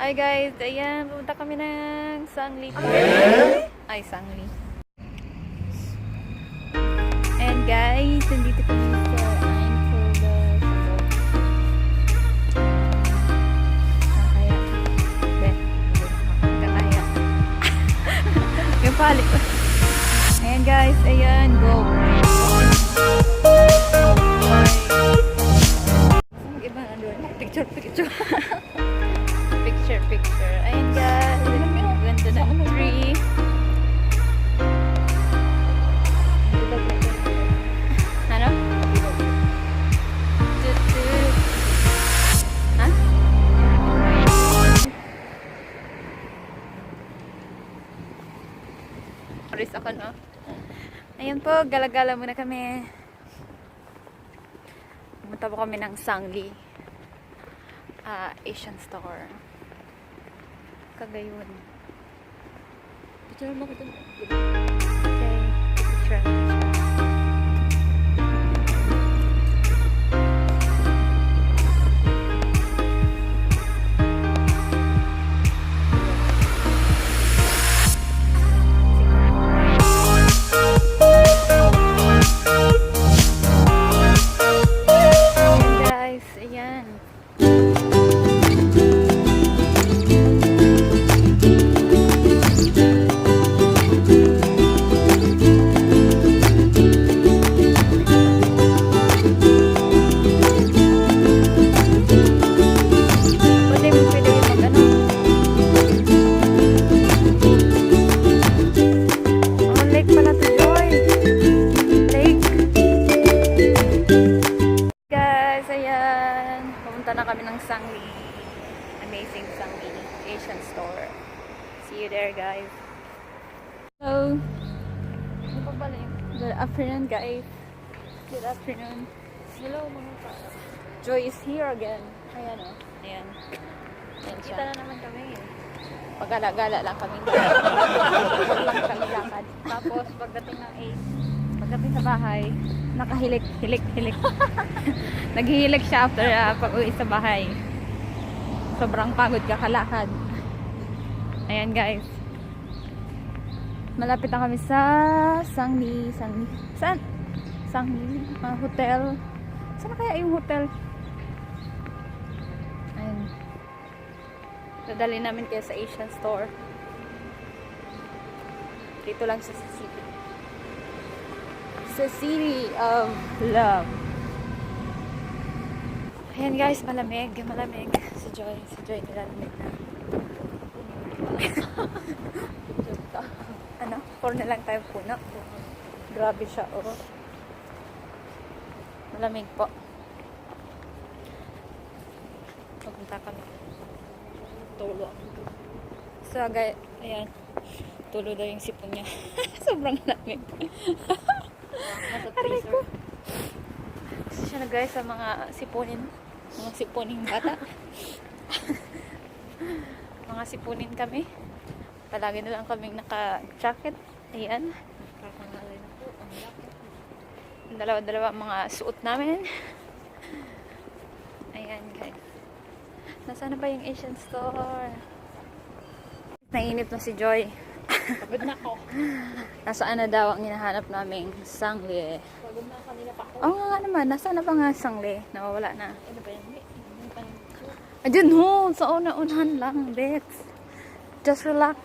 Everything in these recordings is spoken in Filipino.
Hi guys, ayan, pumunta kami ng Sanglee. Ay, Sanglee. And guys, nandito kami sa Eindhoven. Kakaya. Kakaya. Yung palik ko. Ayan guys, ayan, go. Iba na doon. Picture. Picture. Ayan guys. Ganda ng tree. Ano? Ha? Aris ako no? Ayan po, gala-gala muna kami. Pumunta po kami ng Sanglee. Asian store. Kagayon. Picture mo ko dun. Okay. Picture. Na kami ng Sanglee. Amazing Sanglee Asian store. See you there, guys. Hello. Ano pa pala yun? Good afternoon, guys. Good afternoon. Hello, mga pa. Joy is here again. Ayan o. Ayan. Ayan siya. Kita na naman kami. Pagala-gala lang kami. Huwag lang kami lakad. Tapos, pagdating ng 8, pagdating sa bahay, nakahilik. Naghihilik siya after pag-uwi sa bahay. Sobrang pagod kakalakad. Ayan guys. Malapit na kami sa Sanglee. Saan? Sanglee? Hotel. Saan kaya yung hotel? Ayan. Dadali namin kaya sa Asian store. Dito lang siya sa city. Sa City of Love. Ayan guys, malamig. Si Joy nilalamig na. Ano? 4 na lang tayo puno. Grabe siya, oh. Malamig po. Pupunta kami. Tulo. So, guys, ayan. Tulo daw yung sipon niya. Sobrang lamig. Aray ko. Kasi siya na guys sa mga sipuning bata. Mga sipunin kami. Palagi na lang kaming naka-jacket. Ayan. Dalawa mga suot namin. Ayan guys. Nasaan na ba yung Asian store? Nainip na si Joy. Pagod na ako. Nasaan na daw ang hinahanap naming Sanglee? Pagod na kanina pa ako. Oo nga naman. Nasaan na ba nga Sanglee? Nawawala na. Ano ba yan? Ayun ho. Sa una-unahan lang. Bets. Just relax.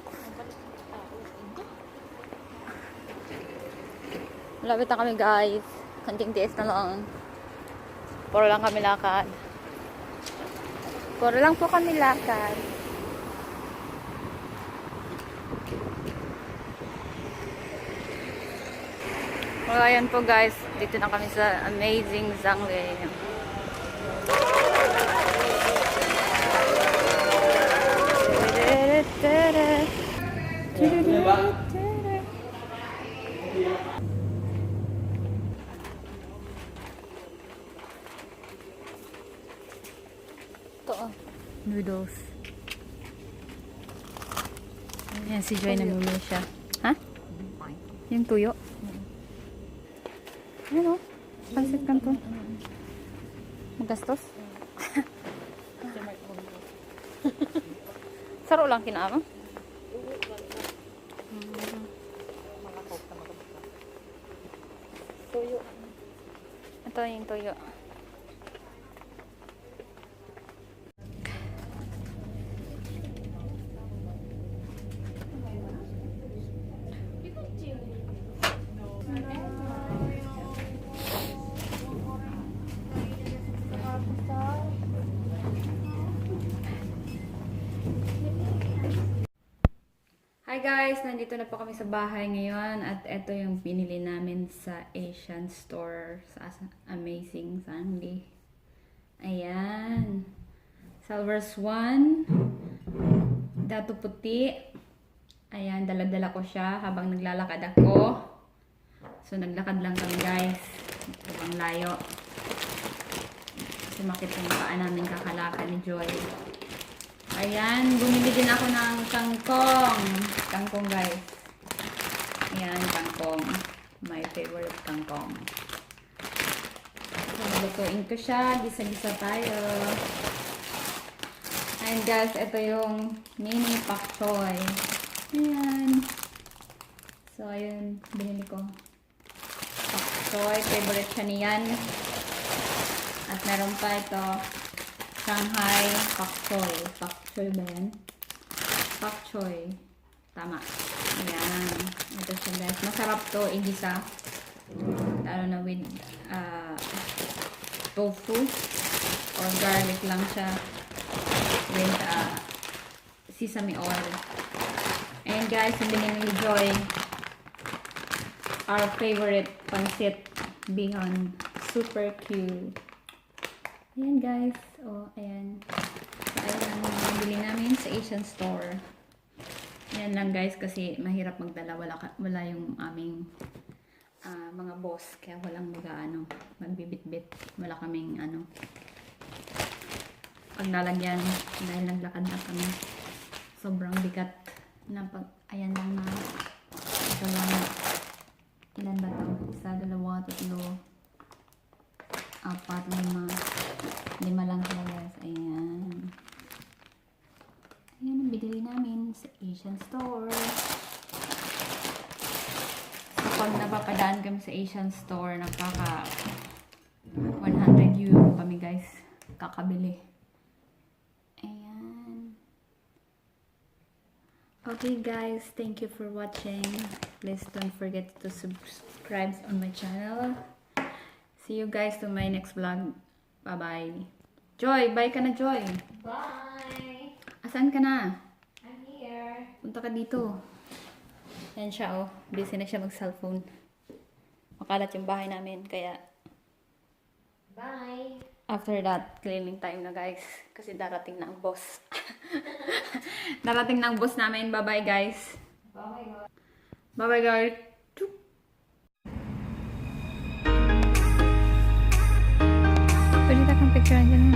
Malapit na kami guys. Kanting tiis na lang. Puro lang kami lakad. Puro lang po kami lakad. So, ayan po guys, dito na kami sa amazing Sanglee. Ito oh, noodles. Ayan si Joy, namimili siya. Ha? Yung tuyo? Ano? Pansit Canton. Magastos? Karo lang kinama. Tuyo. Ito yung tuyo. Hi guys! Nandito na po kami sa bahay ngayon at ito yung pinili namin sa Asian store sa Amazing Sanglee. Ayan. Silver Swan. Dato puti. Ayan, dala-dala ko siya habang naglalakad ako. So, naglakad lang kami guys. Ibang layo. Sumakit yung paa namin kakalakad ni Joy. Ayan, bumili din ako ng kangkong. Kangkong guys. Ayan, kangkong. My favorite kangkong. So, lutuin ko siya. Gisa-gisa tayo. Ayan guys, ito yung mini pak choy. Ayan. So, ayun, binili ko. Pak choy, favorite siya niyan. At meron pa ito. Shanghai pak choy. Pak choy ba yan? Pak choy. Tama. Ayan. Ito siya guys. Masarap to. Igisa. Lalo na with tofu. Or garlic lang siya. With sesame oil. And guys, yung binili ni Joy. Our favorite pansit bihon. Super cute. Ayan guys. Oh, ayan. So, ayan lang yung nabili namin sa Asian store. Ayan lang guys kasi mahirap magdala. Wala yung aming mga boss. Kaya walang magbibit-bit. Wala kaming paglalagyan. Dahil naglakad na kami. Sobrang bigat. Ayan lang na. Ito lang. Ilan ba ito? Isa, dalawa, tatlo. 4, 5. 5 lang sila guys. Ayan. Ayan ang binili namin sa Asian store. So pag napapadaan kami sa Asian store, nakaka 100 euro kami guys. Kakabili. Ayan. Okay guys, thank you for watching. Please don't forget to subscribe on my channel. See you guys to my next vlog. Bye-bye. Joy, bye ka na, Joy. Bye! Asan ka na? I'm here. Punta ka dito. Yan siya, oh. Busy na siya mag-cellphone. Makalat yung bahay namin, kaya Bye! after that, cleaning time na, guys. Kasi darating na ang boss. Darating na ang boss namin. Bye-bye, guys. Bye! Bye-bye, guys. Pwede takang picture dyan.